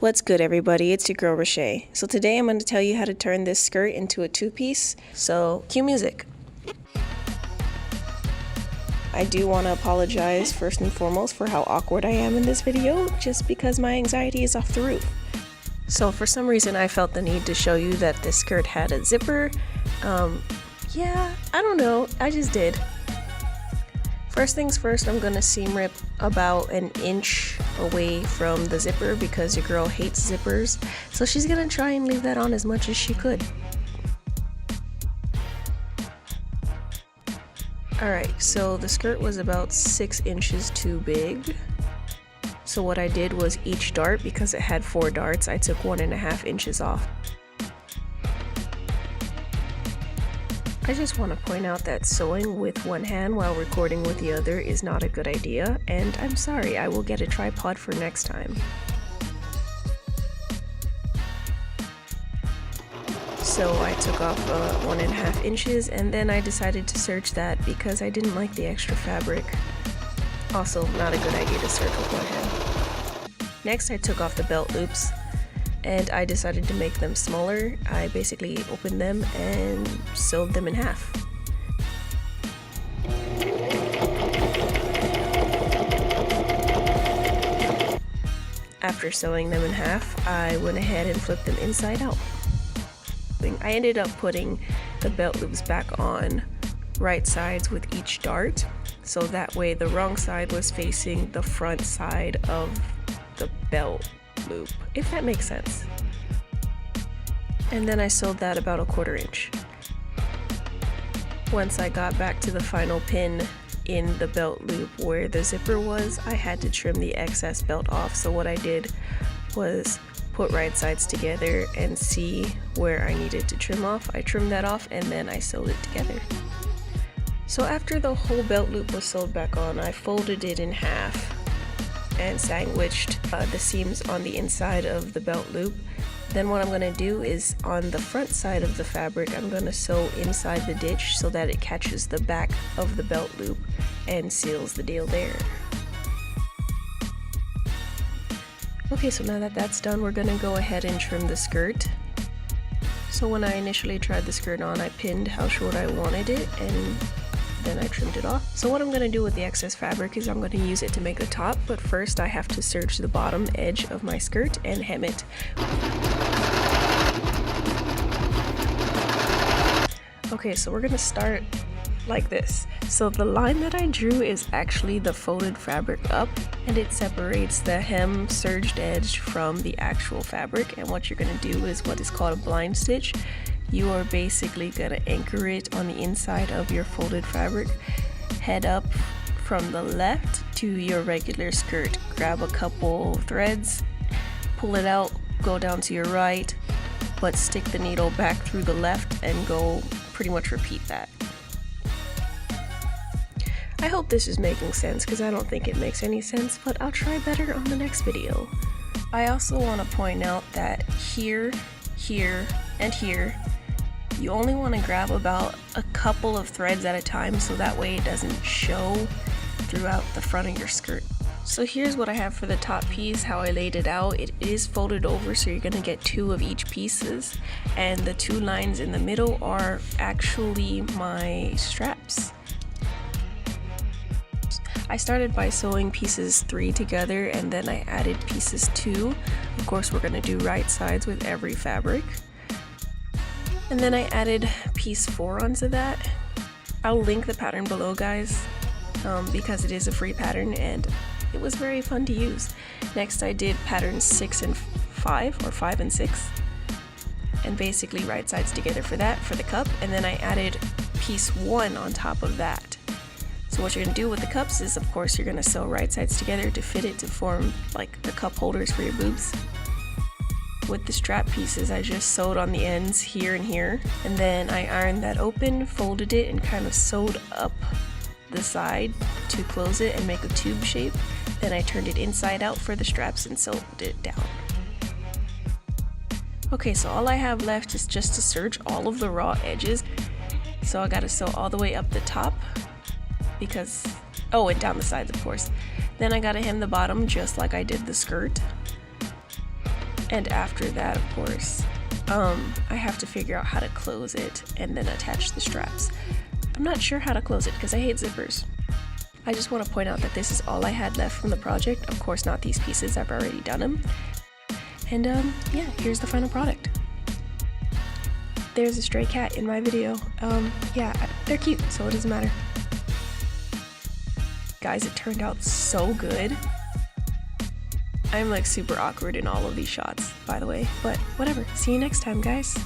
What's good, everybody? It's your girl Richay. So today I'm going to tell you how to turn this skirt into a two-piece. So cue music. I do want to apologize first and foremost for how awkward I am in this video, just because my anxiety is off the roof. So for some reason I felt the need to show you that this skirt had a zipper. Yeah, I don't know, I just did. First things first, I'm gonna seam rip about an inch away from the zipper because your girl hates zippers. So she's gonna try and leave that on as much as she could. Alright, so the skirt was about 6 inches too big. So what I did was each dart, because it had 4 darts, I took 1.5 inches off. I just want to point out that sewing with one hand while recording with the other is not a good idea, and I'm sorry, I will get a tripod for next time. So I took off 1.5 inches, and then I decided to serge that because I didn't like the extra fabric. Also, not a good idea to serge with one hand. Next, I took off the belt loops, and I decided to make them smaller. I basically opened them and sewed them in half. After sewing them in half, I went ahead and flipped them inside out. I ended up putting the belt loops back on right sides with each dart, so that way the wrong side was facing the front side of the belt loop, if that makes sense. And then I sewed that about 1/4 inch. Once I got back to the final pin in the belt loop where the zipper was, I had to trim the excess belt off. So what I did was put right sides together and see where I needed to trim off. I trimmed that off and then I sewed it together. So after the whole belt loop was sewed back on, I folded it in half and sandwiched the seams on the inside of the belt loop. Then what I'm going to do is on the front side of the fabric, I'm going to sew inside the ditch so that it catches the back of the belt loop and seals the deal there. Okay, so now that that's done, we're going to go ahead and trim the skirt. So when I initially tried the skirt on, I pinned how short I wanted it, and then I trimmed it off. So what I'm going to do with the excess fabric is I'm going to use it to make the top, but first I have to serge the bottom edge of my skirt and hem it. Okay, so we're going to start like this. So the line that I drew is actually the folded fabric up, and it separates the hem serged edge from the actual fabric. And what you're going to do is what is called a blind stitch. You are basically going to anchor it on the inside of your folded fabric, head up from the left to your regular skirt. Grab a couple threads, pull it out, go down to your right, but stick the needle back through the left and go pretty much repeat that. I hope this is making sense because I don't think it makes any sense, but I'll try better on the next video. I also want to point out that here, here, and here, you only want to grab about a couple of threads at a time so that way it doesn't show throughout the front of your skirt. So here's what I have for the top piece, how I laid it out. It is folded over, so you're going to get 2 of each pieces, and the 2 lines in the middle are actually my straps. I started by sewing pieces 3 together, and then I added pieces 2. Of course, we're going to do right sides with every fabric. And then I added piece 4 onto that. I'll link the pattern below, guys, because it is a free pattern and it was very fun to use. Next I did patterns 6 and 5, or 5 and 6, and basically right sides together for that, for the cup. And then I added piece 1 on top of that. So what you're going to do with the cups is, of course, you're going to sew right sides together to fit it to form like the cup holders for your boobs. With the strap pieces, I just sewed on the ends here and here, and then I ironed that open, folded it, and kind of sewed up the side to close it and make a tube shape. Then I turned it inside out for the straps and sewed it down. Okay, so all I have left is just to serge all of the raw edges. So I gotta sew all the way up the top because, oh, and down the sides, of course. Then I gotta hem the bottom just like I did the skirt. And after that, of course, I have to figure out how to close it and then attach the straps. I'm not sure how to close it because I hate zippers. I just want to point out that this is all I had left from the project. Of course, not these pieces, I've already done them. And yeah, here's the final product. There's a stray cat in my video. Yeah, they're cute, so it doesn't matter. Guys, it turned out so good. I'm like super awkward in all of these shots, by the way, but whatever. See you next time, guys.